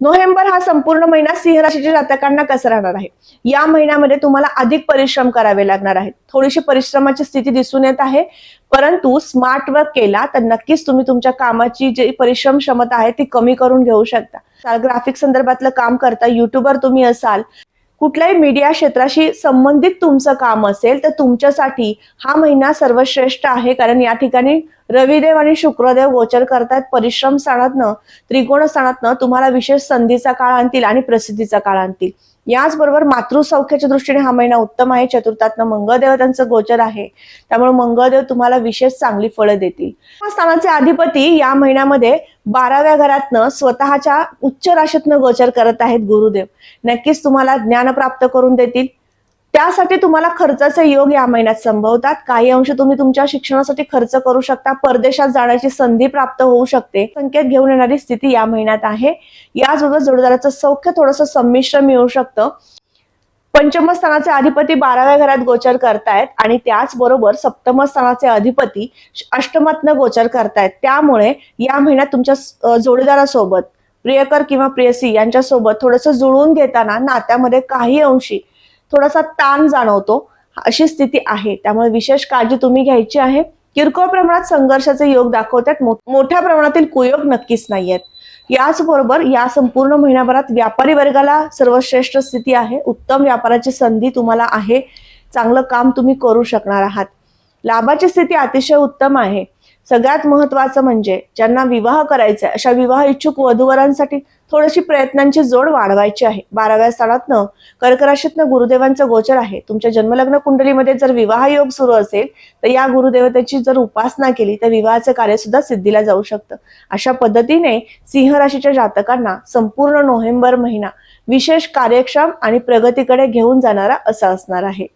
November हा संपूर्ण महिना सिंह राशीच्या जातकांना कसा राहणार आहे? या महिन्यामध्ये तुम्हाला अधिक परिश्रम करावे लागणार आहेत. थोडीशी परिश्रमाची स्थिती दिसून येत आहे, परंतु स्मार्ट वर्क केला तर नक्कीच तुम्ही तुमच्या कामाची जी परिश्रम क्षमता आहे ती कमी करून घेऊ शकता. ग्राफिक संदर्भातलं काम करता, युट्यूबर तुम्ही असाल, कुठल्याही मीडिया क्षेत्राशी संबंधित तुमचं काम असेल तर तुमच्यासाठी हा महिना सर्वश्रेष्ठ आहे. कारण या ठिकाणी रविदेव आणि शुक्रदेव गोचर करतात. परिश्रम स्थानातनं, त्रिकोण स्थानातनं तुम्हाला विशेष संधीचा काळ आणतील आणि प्रसिद्धीचा काळ आणतील. याचबरोबर मातृसौख्याच्या दृष्टीने हा महिना उत्तम आहे. चतुर्थातनं मंगळदेव त्यांचं गोचर आहे, त्यामुळे मंगळदेव तुम्हाला विशेष चांगली फळं देतील. स्थानाचे अधिपती या महिन्यामध्ये 12व्या घरातनं स्वतःच्या उच्च राशीतनं गोचर करत आहेत गुरुदेव. नक्कीच तुम्हाला ज्ञान प्राप्त करून देतील. त्यासाठी तुम्हाला खर्चाचे योग या महिन्यात संभवतात. काही अंश तुम्ही तुमच्या शिक्षणासाठी खर्च करू शकता. परदेशात जाण्याची संधी प्राप्त होऊ शकते. संकेत घेऊन येणारी स्थिती या महिन्यात आहे. याचबरोबर जोडीदाराचं सौख्य थोडंसं संमिश्र मिळू शकतं. पंचम स्थानाचे अधिपती 12व्या घरात गोचर करतायत आणि त्याचबरोबर सप्तम स्थानाचे अधिपती अष्टमातनं गोचर करतायत. त्यामुळे या महिन्यात तुमच्या जोडीदारासोबत, प्रियकर किंवा प्रेयसी यांच्यासोबत थोडंसं जुळवून घेताना नात्यामध्ये काही अंशी थोडासा ताण जाणवतो, अशी स्थिती आहे. त्यामुळे विशेष काळजी तुम्ही घ्यायची आहे. किरकोळ प्रमाणात संघर्षाचे योग दाखवतात, मोठ्या प्रमाणातील कुयोग नक्कीच नाहीयेत. याचबरोबर या संपूर्ण महिन्याभरात व्यापारी वर्गाला सर्वश्रेष्ठ स्थिती आहे. उत्तम व्यापाराची संधी तुम्हाला आहे. चांगलं काम तुम्ही करू शकणार आहात. लाभाची स्थिती अतिशय उत्तम आहे. सगळ्यात महत्वाचं म्हणजे ज्यांना विवाह करायचा आहे अशा विवाह इच्छुक वधूवरांसाठी थोडीशी प्रयत्नांची जोड वाढवायची आहे. 12व्या स्थानातनं कर्क राशीतनं गुरुदेवांचं गोचर आहे. तुमच्या जन्मलग्न कुंडलीमध्ये जर विवाह योग सुरू असेल तर या गुरुदेवतेची जर उपासना केली तर विवाहाचं कार्य सुद्धा सिद्धीला जाऊ शकतं. अशा पद्धतीने सिंह राशीच्या जातकांना संपूर्ण नोव्हेंबर महिना विशेष कार्यक्षम आणि प्रगतीकडे घेऊन जाणारा असा असणार आहे.